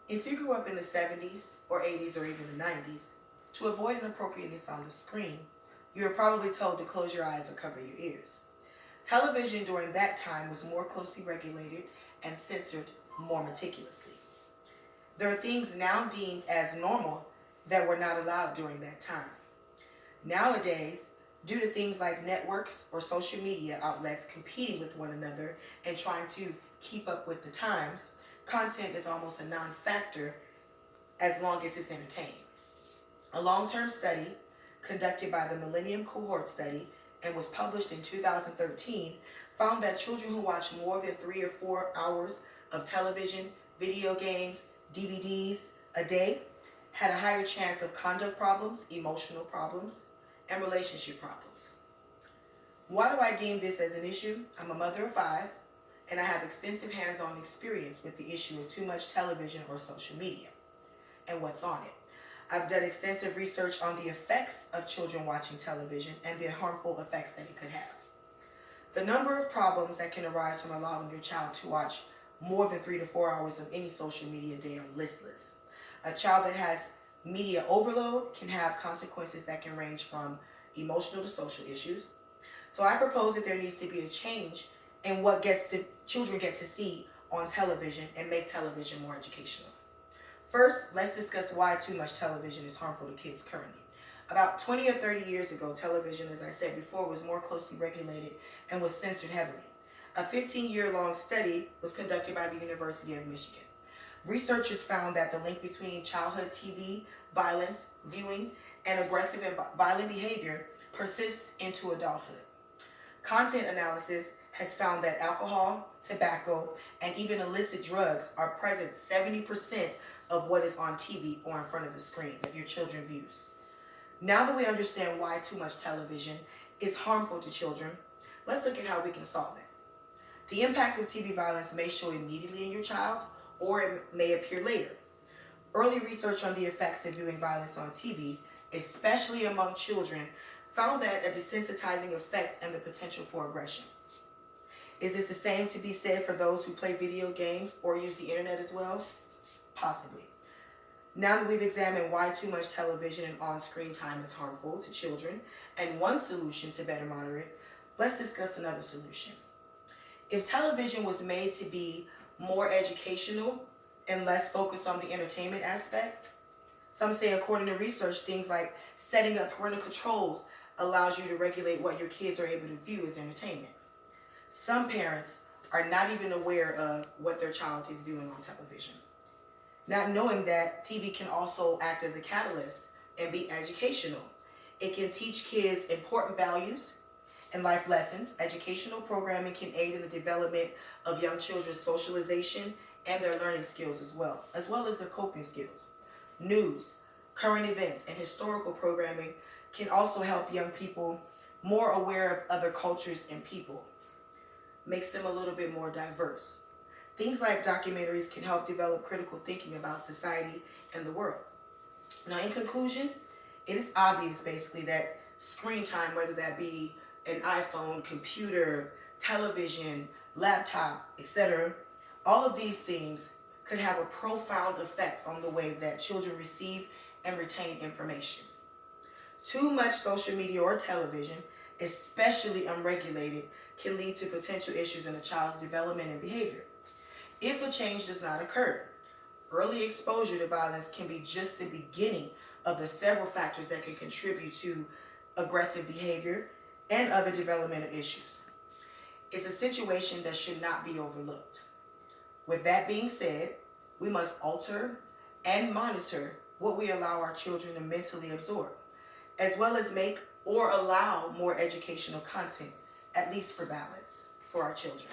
If you grew up in the 70s or 80s or even the 90s, to avoid inappropriateness on the screen, you were probably told to close your eyes or cover your ears. Television during that time was more closely regulated and censored more meticulously. There are things now deemed as normal that were not allowed during that time. Nowadays, due to things like networks or social media outlets competing with one another and trying to keep up with the times, content is almost a non-factor as long as it's entertaining. A long-term study conducted by the Millennium Cohort Study and was published in 2013 found that children who watch more than 3 or 4 hours of television, video games, DVDs a day had a higher chance of conduct problems, emotional problems, and relationship problems. Why do I deem this as an issue? I'm a mother of 5, and I have extensive hands-on experience with the issue of too much television or social media and what's on it. I've done extensive research on the effects of children watching television and the harmful effects that it could have. The number of problems that can arise from allowing your child to watch more than 3 to 4 hours of any social media a day are listless. A child that has media overload can have consequences that can range from emotional to social issues. So I propose that there needs to be a change in what children get to see on television and make television more educational. First, let's discuss why too much television is harmful to kids currently. About 20 or 30 years ago, television, as I said before, was more closely regulated and was censored heavily. A 15-year-long study was conducted by the University of Michigan. Researchers found that the link between childhood TV, violence, viewing, and aggressive and violent behavior persists into adulthood. Content analysis has found that alcohol, tobacco, and even illicit drugs are present 70% of what is on TV or in front of the screen that your children views. Now that we understand why too much television is harmful to children, let's look at how we can solve it. The impact of TV violence may show immediately in your child, or it may appear later. Early research on the effects of viewing violence on TV, especially among children, found that a desensitizing effect and the potential for aggression. Is this the same to be said for those who play video games or use the internet as well? Possibly. Now that we've examined why too much television and on-screen time is harmful to children and one solution to better monitor it, let's discuss another solution. If television was made to be more educational and less focused on the entertainment aspect, some say, according to research, things like setting up parental controls allows you to regulate what your kids are able to view as entertainment. Some parents are not even aware of what their child is viewing on television, not knowing that TV can also act as a catalyst and be educational. It can teach kids important values and life lessons. Educational programming can aid in the development of young children's socialization and their learning skills as well as their coping skills. News, current events, and historical programming can also help young people more aware of other cultures and people, makes them a little bit more diverse. Things like documentaries can help develop critical thinking about society and the world. Now, in conclusion, it is obvious basically that screen time, whether that be an iPhone, computer, television, laptop, etc., all of these things could have a profound effect on the way that children receive and retain information. Too much social media or television, especially unregulated, can lead to potential issues in a child's development and behavior. If a change does not occur, early exposure to violence can be just the beginning of the several factors that can contribute to aggressive behavior and other developmental issues. It's a situation that should not be overlooked. With that being said, we must alter and monitor what we allow our children to mentally absorb, as well as make or allow more educational content, at least for balance, for our children.